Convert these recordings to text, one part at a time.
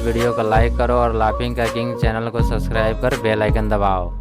Video को like करो और लाफिंग का किंग चैनल को सब्सक्राइब कर बेल आइकन दबाओ।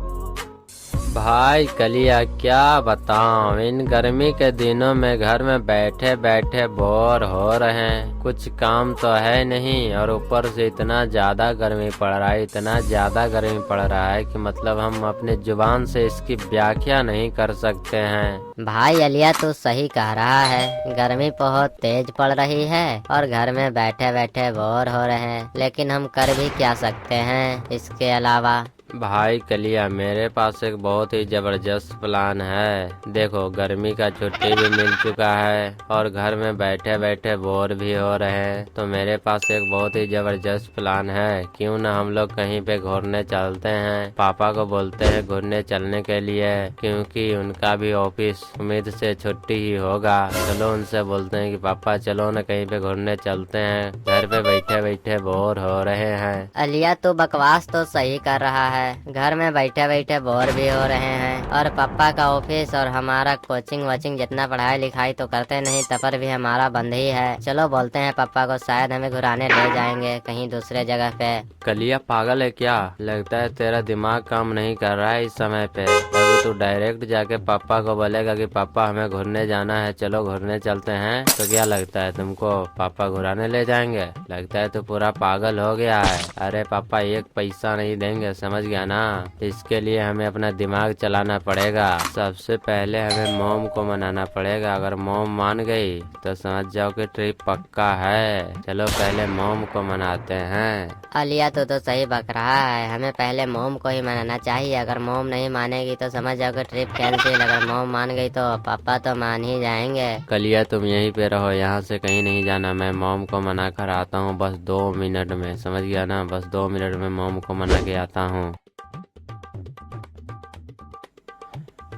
भाई कलिया क्या बताऊं, इन गर्मी के दिनों में घर में बैठे बैठे बोर हो रहे हैं। कुछ काम तो है नहीं और ऊपर से इतना ज्यादा गर्मी पड़ रहा है, इतना ज्यादा गर्मी पड़ रहा है कि मतलब हम अपने जुबान से इसकी व्याख्या नहीं कर सकते हैं। भाई अलिया तू सही कह रहा है, गर्मी बहुत तेज पड़ रही है और घर में बैठे बैठे बोर हो रहे हैं, लेकिन हम कर भी क्या सकते हैं इसके अलावा। भाई कलिया मेरे पास एक बहुत ही जबरदस्त प्लान है। देखो गर्मी का छुट्टी भी मिल चुका है और घर में बैठे बैठे बोर भी हो रहे हैं, तो मेरे पास एक बहुत ही जबरदस्त प्लान है। क्यों ना हम लोग कहीं पे घूमने चलते हैं। पापा को बोलते हैं घूमने चलने के लिए, क्योंकि उनका भी ऑफिस उम्मीद से छुट्टी ही होगा। चलो उनसे बोलते हैं कि पापा चलो ना कहीं पे घूमने चलते हैं, घर पे बैठे बैठे बोर हो रहे हैं। अलिया तू बकवास तो सही कर रहा है, घर में बैठे बैठे बोर भी हो रहे हैं और पापा का ऑफिस और हमारा कोचिंग वचिंग जितना पढ़ाई लिखाई तो करते नहीं, तब भी हमारा बंद ही है। चलो बोलते हैं पापा को, शायद हमें घुराने ले जाएंगे कहीं दूसरे जगह पे। कलिया पागल है क्या? लगता है तेरा दिमाग काम नहीं कर रहा है इस समय पे। अगर तू डायरेक्ट जाके पापा को बोलेगा कि पापा हमें घूमने जाना है, चलो घूमने चलते हैं, तो क्या लगता है तुमको पापा घुराने ले जाएंगे? लगता है तू पूरा पागल हो गया है। अरे पापा एक पैसा नहीं देंगे, समझ गया ना। इसके लिए हमें अपना दिमाग चलाना पड़ेगा। सबसे पहले हमें मोम को मनाना पड़ेगा। अगर मोम मान गई तो समझ जाओ कि ट्रिप पक्का है। चलो पहले मोम को मनाते हैं। अलिया तो सही बक रहा है, हमें पहले मोम को ही मनाना चाहिए। अगर मोम नहीं मानेगी तो समझ जाओ कि ट्रिप कैंसिल। अगर मोम मान गई तो पापा तो मान ही जाएंगे। कलिया तुम यहीं पे रहो, यहाँ से कहीं नहीं जाना। मैं मोम को मना कर आता हूँ बस 2 मिनट में, समझ गया ना। बस 2 मिनट में मोम को मना के आता हूँ।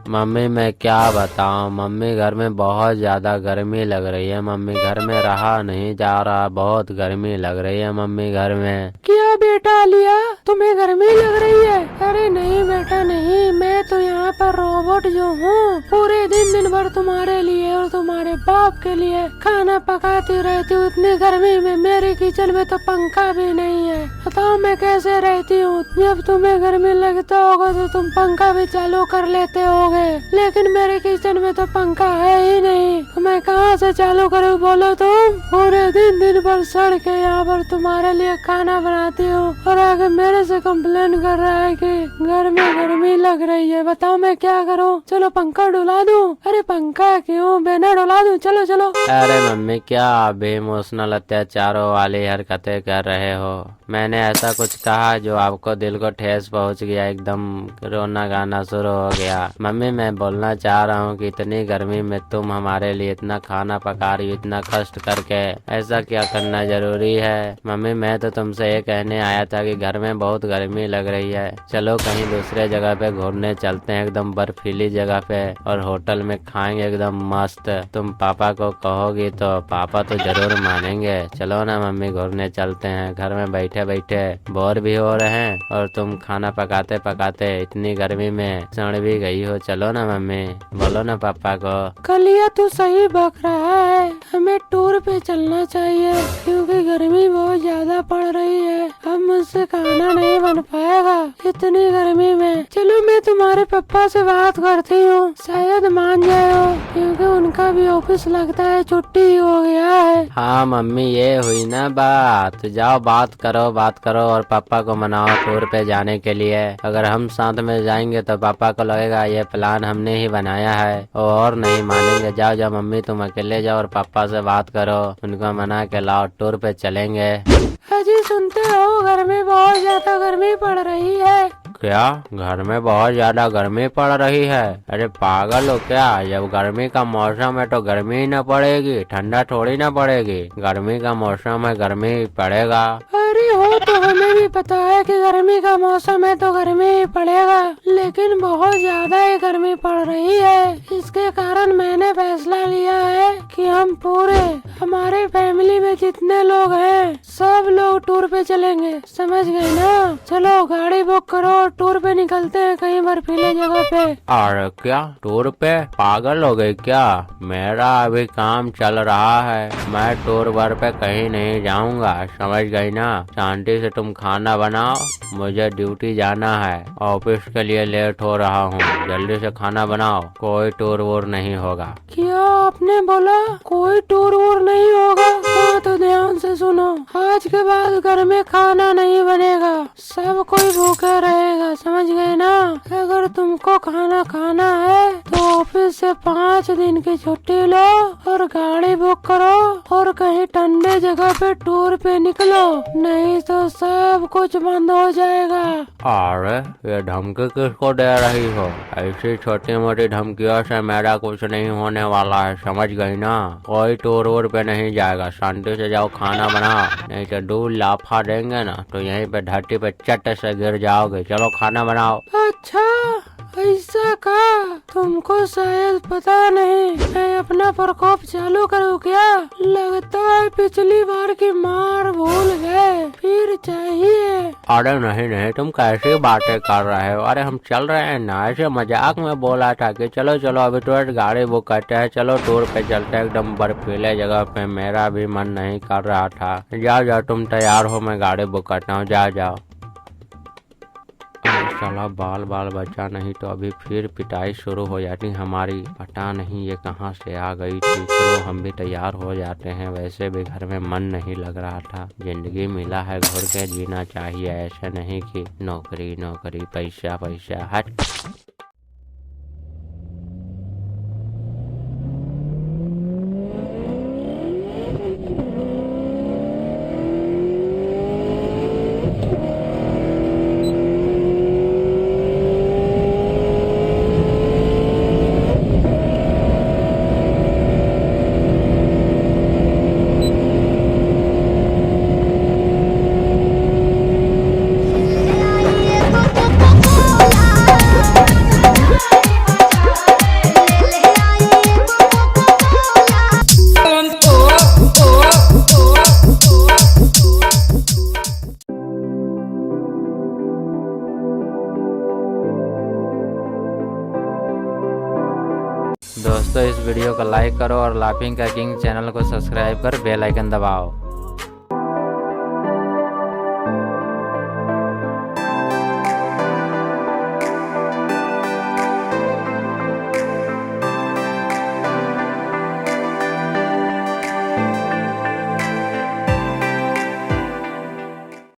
मम्मी मैं क्या बताऊं, मम्मी घर में बहुत ज्यादा गर्मी लग रही है। मम्मी घर में रहा नहीं जा रहा, बहुत गर्मी लग रही है मम्मी घर में। क्या बेटा लिया, तुम्हें गर्मी लग रही है? अरे नहीं बेटा नहीं, मैं तो यहाँ पर रोबोट जो हूँ, पूरे दिन भर तुम्हारे लिए और तुम्हारे बाप के लिए खाना पकाती रहती हूँ। इतनी गर्मी में मेरे किचन में तो पंखा भी नहीं है। बताओ मैं कैसे रहती हूँ। जब तुम्हें गर्मी लगता होगा तो तुम पंखा भी चालू कर लेते होगे, लेकिन मेरे किचन में तो पंखा है ही नहीं, तो मैं कहाँ से चालू करूँ बोलो तुम। पूरे दिन भर सड़ के यहाँ पर तुम्हारे लिए खाना बनाती हूँ और आगे मेरे से कंप्लेन कर रहा है कि घर में गर्मी लग रही है। बताओ मैं क्या करूँ? चलो पंखा डुला दूँ? अरे पंखा क्यों, बिना डुला दूँ? चलो चलो। अरे मम्मी क्या बेइमोशनल अत्याचारों वाली हरकतें कर रहे हो? मैंने ऐसा कुछ कहा जो आपको दिल को ठेस पहुंच गया, एकदम रोना गाना शुरू हो गया? मम्मी मैं बोलना चाह रहा हूँ कि इतनी गर्मी में तुम हमारे लिए इतना खाना पका रही हो, इतना कष्ट करके, ऐसा क्या करना जरूरी है? मम्मी मैं तो तुमसे ये कहने आया था कि घर में बहुत गर्मी लग रही है, चलो कहीं दूसरे जगह पे घूमने चलते हैं, एकदम बर्फीली जगह पे, और होटल में खाएंगे एकदम मस्त। तुम पापा को कहोगी तो पापा तो जरूर मानेंगे। चलो ना मम्मी घूमने चलते हैं, घर में बैठे बैठे बोर भी हो रहे हैं और तुम खाना पकाते पकाते इतनी गर्मी में सड़ भी गई हो। चलो ना मम्मी, बोलो ना पापा को। कलिया तू सही बक रहा है, हमें टूर पे चलना चाहिए क्योंकि गर्मी बहुत ज्यादा पड़ रही है। अब मुझसे खाना नहीं बन पाएगा इतनी गर्मी में। चलो मैं तुम्हारे पापा से बात करती हूँ, शायद मान जाए हो, क्योंकि उनका भी ऑफिस लगता है छुट्टी हो गया है। हाँ मम्मी ये हुई ना बात, जाओ बात करो और पापा को मनाओ टूर पे जाने के लिए। अगर हम साथ में जाएंगे तो पापा को लगेगा ये प्लान हमने ही बनाया है और नहीं मानेंगे। जाओ जाओ मम्मी तुम अकेले जाओ और पापा से बात करो, उनको मना के लाओ, टूर पे चलेंगे। अजी सुनते हो, घर में बहुत ज्यादा गर्मी पड़ रही है। क्या घर में बहुत ज्यादा गर्मी पड़ रही है? अरे पागल हो क्या? जब गर्मी का मौसम है तो गर्मी ही न पड़ेगी, ठंडा थोड़ी ना पड़ेगी। गर्मी का मौसम है, गर्मी पड़ेगा। अरे हो तो हमें भी पता है कि गर्मी का मौसम है तो गर्मी ही पड़ेगा, लेकिन बहुत ज्यादा ही गर्मी पड़ रही है। इसके कारण मैंने फैसला लिया है कि हम पूरे हमारे फैमिली में जितने लोग हैं सब लोग टूर पे चलेंगे, समझ गए ना। चलो गाड़ी बुक करो, टूर पे निकलते हैं कहीं बर्फीले जगह पे। अरे क्या टूर पे? पागल हो गई क्या? मेरा अभी काम चल रहा है, मैं टूर वर पे कहीं नहीं जाऊंगा, समझ गई ना। शांति शांति से तुम खाना बनाओ, मुझे ड्यूटी जाना है, ऑफिस के लिए लेट हो रहा हूँ। जल्दी से खाना बनाओ, कोई टूर वूर नहीं होगा। क्या आपने बोला? कोई टूर वूर नहीं होगा? हाँ तो ध्यान से सुनो, आज के बाद घर में खाना नहीं बनेगा, सब कोई भूखे रहेगा, समझ गए ना? अगर तुमको खाना खाना है तो ऑफिस से 5 दिन की छुट्टी लो और गाड़ी बुक करो और कहीं ठंडे जगह पे टूर पे निकलो, नहीं तो सब कुछ बंद हो जाएगा। अरे ये धमकी किसको दे रही हो? ऐसी छोटी मोटी धमकियों से मेरा कुछ नहीं होने वाला है, समझ गई ना? कोई टूर वूर पे नहीं जाएगा, शांति से जाओ खाना बनाओ, नहीं तो 2 लाफा देंगे ना तो यहीं पे धरती पे चट से गिर जाओगे। चलो खाना बनाओ। अच्छा ऐसा का? तुमको शायद पता नहीं, मैं अपना प्रकोप चालू करूँ क्या? लगता है पिछली बार की मार भूल गए, फिर चाहिए। अरे नहीं नहीं, तुम कैसी बातें कर रहे हो? अरे हम चल रहे हैं ना, ऐसे मजाक में बोला था कि चलो चलो अभी तुरंत गाड़ी बुक करते हैं, चलो टूर पे चलते हैं एकदम बर्फीले जगह पे। मेरा भी मन नहीं कर रहा था। जाओ जाओ तुम तैयार हो, मैं गाड़ी बुक करता हूँ, जाओ जाओ। साला बाल बचा नहीं तो अभी फिर पिटाई शुरू हो जाती हमारी। पता नहीं ये कहाँ से आ गई थी। चलो हम भी तैयार हो जाते हैं, वैसे भी घर में मन नहीं लग रहा था। जिंदगी मिला है घुर के जीना चाहिए, ऐसे नहीं कि नौकरी नौकरी पैसा पैसा। हट। दोस्तों इस वीडियो को लाइक करो और लाफिंग का किंग चैनल को सब्सक्राइब कर बेल आइकन दबाओ।